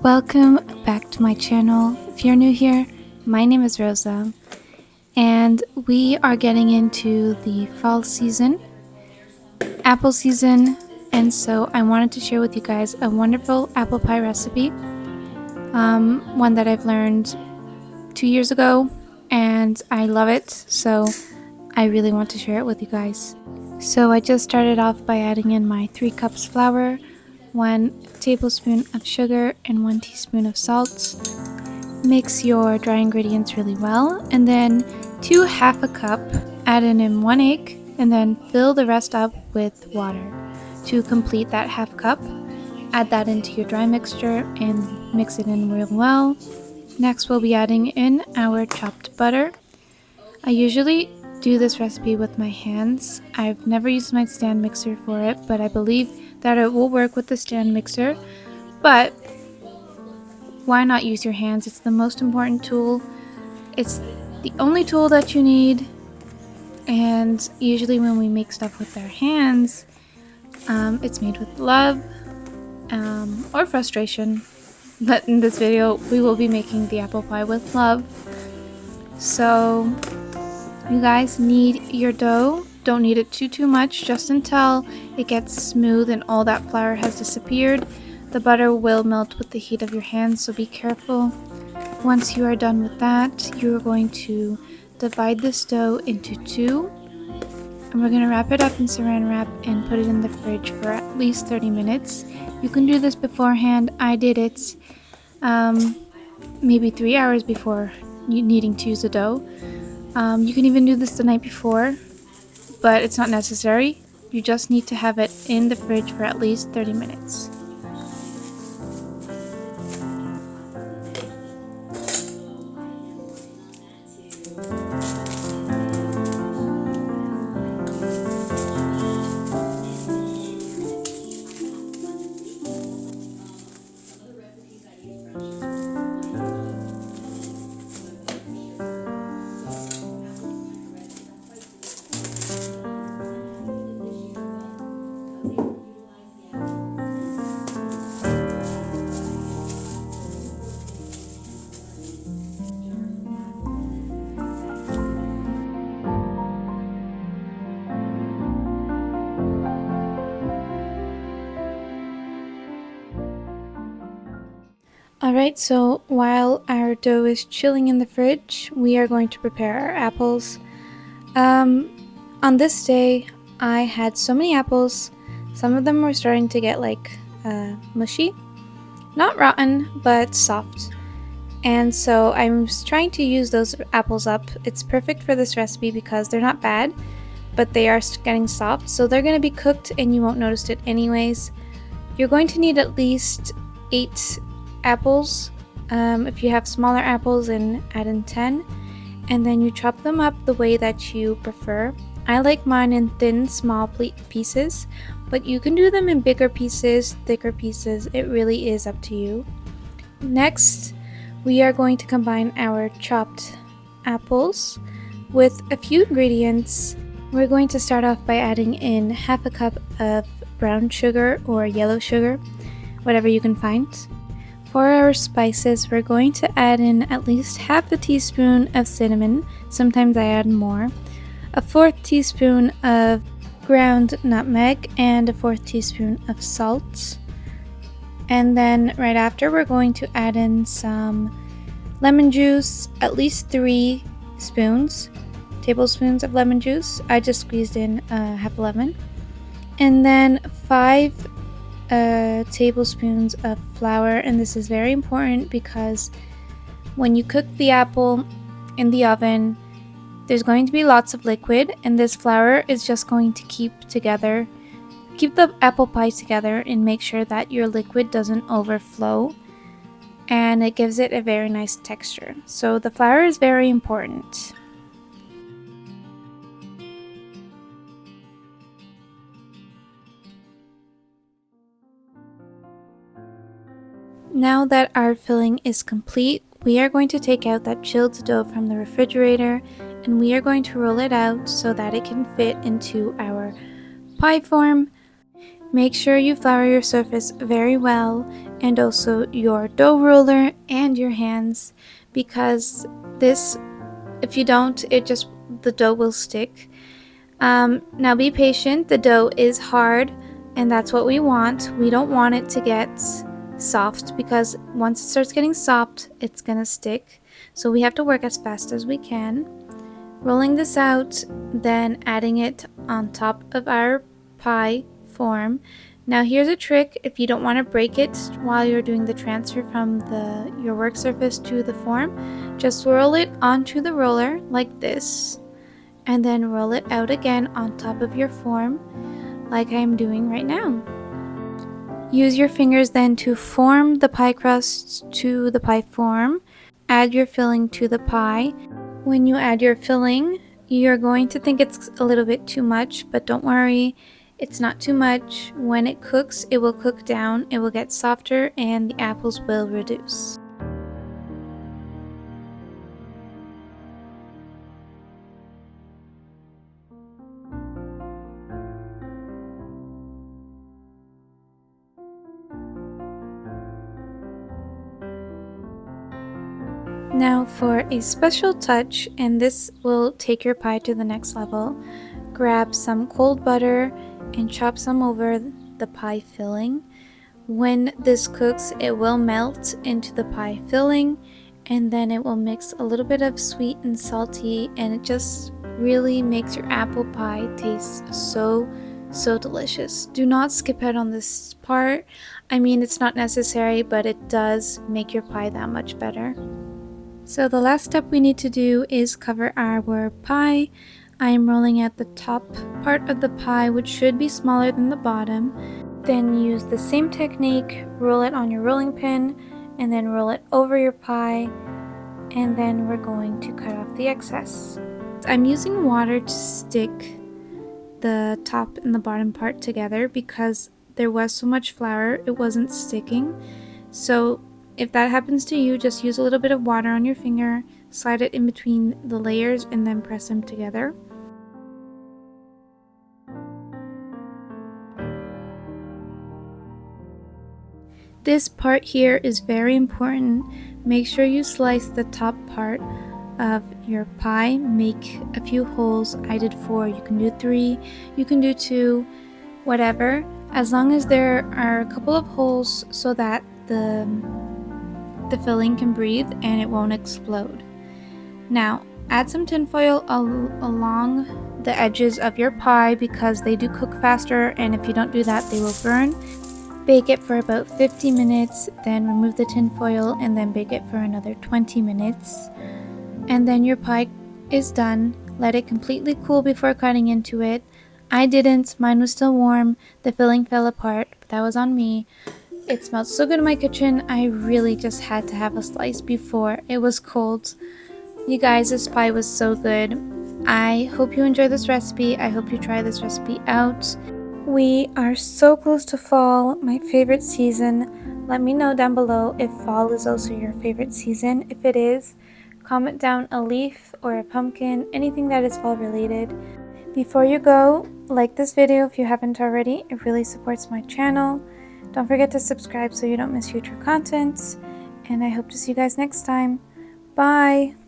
Welcome back to my channel. If you're new here, my name is Rosa, and we are getting into the fall season, apple season, and so I wanted to share with you guys a wonderful apple pie recipe, one that I've learned 2 years ago, and I love it, so I really want to share it with you guys. So I just started off by adding in my 3 cups flour, 1 tablespoon of sugar, and 1 teaspoon of salt. Mix your dry ingredients really well, and then to half a cup, add in 1 egg, and then fill the rest up with water. To complete that half cup, add that into your dry mixture and mix it in real well. Next, we'll be adding in our chopped butter. I usually do this recipe with my hands. I've never used my stand mixer for it, but I believe that it will work with the stand mixer. But why not use your hands? It's the most important tool. It's the only tool that you need. And usually when we make stuff with our hands, it's made with love or frustration. But in this video, we will be making the apple pie with love. So you guys need your dough. Don't need it too much, just until it gets smooth and all that flour has disappeared. The butter will melt with the heat of your hands, so be careful. Once you are done with that, you're going to divide this dough into 2, and we're going to wrap it up in saran wrap and put it in the fridge for at least 30 minutes. You can do this beforehand. I did it maybe 3 hours before needing to use the dough. You can even do this the night before, but it's not necessary. You just need to have it in the fridge for at least 30 minutes. Alright, so while our dough is chilling in the fridge, we are going to prepare our apples. On this day, I had so many apples. Some of them were starting to get mushy. Not rotten, but soft. And so I'm trying to use those apples up. It's perfect for this recipe because they're not bad, but they are getting soft. So they're going to be cooked and you won't notice it anyways. You're going to need at least 8 apples. If you have smaller apples, then add in 10, and then you chop them up the way that you prefer. I like mine in thin, small pieces, but you can do them in bigger pieces, thicker pieces. It really is up to you. Next, we are going to combine our chopped apples with a few ingredients. We're going to start off by adding in half a cup of brown sugar or yellow sugar, whatever you can find. For our spices, we're going to add in at least half a teaspoon of cinnamon. Sometimes I add more. A 1/4 teaspoon of ground nutmeg and a 1/4 teaspoon of salt. And then right after, we're going to add in some lemon juice, at least 3 tablespoons of lemon juice. I just squeezed in half a lemon. And then 5 tablespoons of flour, and this is very important because when you cook the apple in the oven, there's going to be lots of liquid, and this flour is just going to keep the apple pie together and make sure that your liquid doesn't overflow, and it gives it a very nice texture. So the flour is very important. Now that our filling is complete, we are going to take out that chilled dough from the refrigerator, and we are going to roll it out so that it can fit into our pie form. Make sure you flour your surface very well and also your dough roller and your hands, because this, if you don't, the dough will stick. Now be patient. The dough is hard, and that's what we want. We don't want it to get soft, because once it starts getting soft, it's gonna stick. So we have to work as fast as we can. Rolling this out, then adding it on top of our pie form. Now here's a trick: if you don't want to break it while you're doing the transfer from your work surface to the form, just swirl it onto the roller like this, and then roll it out again on top of your form, like I'm doing right now. Use your fingers then to form the pie crusts to the pie form. Add your filling to the pie. When you add your filling, you're going to think it's a little bit too much, but don't worry, it's not too much. When it cooks, it will cook down, it will get softer, and the apples will reduce. Now for a special touch, and this will take your pie to the next level, grab some cold butter and chop some over the pie filling. When this cooks, it will melt into the pie filling, and then it will mix a little bit of sweet and salty, and it just really makes your apple pie taste so delicious. Do not skip out on this part. I mean, it's not necessary, but it does make your pie that much better. So the last step we need to do is cover our pie. I am rolling out the top part of the pie, which should be smaller than the bottom. Then use the same technique, roll it on your rolling pin, and then roll it over your pie, and then we're going to cut off the excess. I'm using water to stick the top and the bottom part together because there was so much flour, it wasn't sticking. So if that happens to you, just use a little bit of water on your finger, slide it in between the layers, and then press them together. This part here is very important. Make sure you slice the top part of your pie. Make a few holes. I did 4. You can do 3. You can do 2. Whatever. As long as there are a couple of holes so that the filling can breathe and it won't explode. Now, add some tinfoil along the edges of your pie because they do cook faster, and if you don't do that, they will burn. Bake it for about 50 minutes, then remove the tinfoil and then bake it for another 20 minutes. And then your pie is done. Let it completely cool before cutting into it. I didn't, mine was still warm. The filling fell apart, but that was on me. It smelled so good in my kitchen, I really just had to have a slice before it was cold. You guys, this pie was so good. I hope you enjoy this recipe. I hope you try this recipe out. We are so close to fall, my favorite season. Let me know down below if fall is also your favorite season. If it is, comment down a leaf or a pumpkin, anything that is fall related. Before you go, like this video if you haven't already. It really supports my channel. Don't forget to subscribe so you don't miss future content, and I hope to see you guys next time. Bye!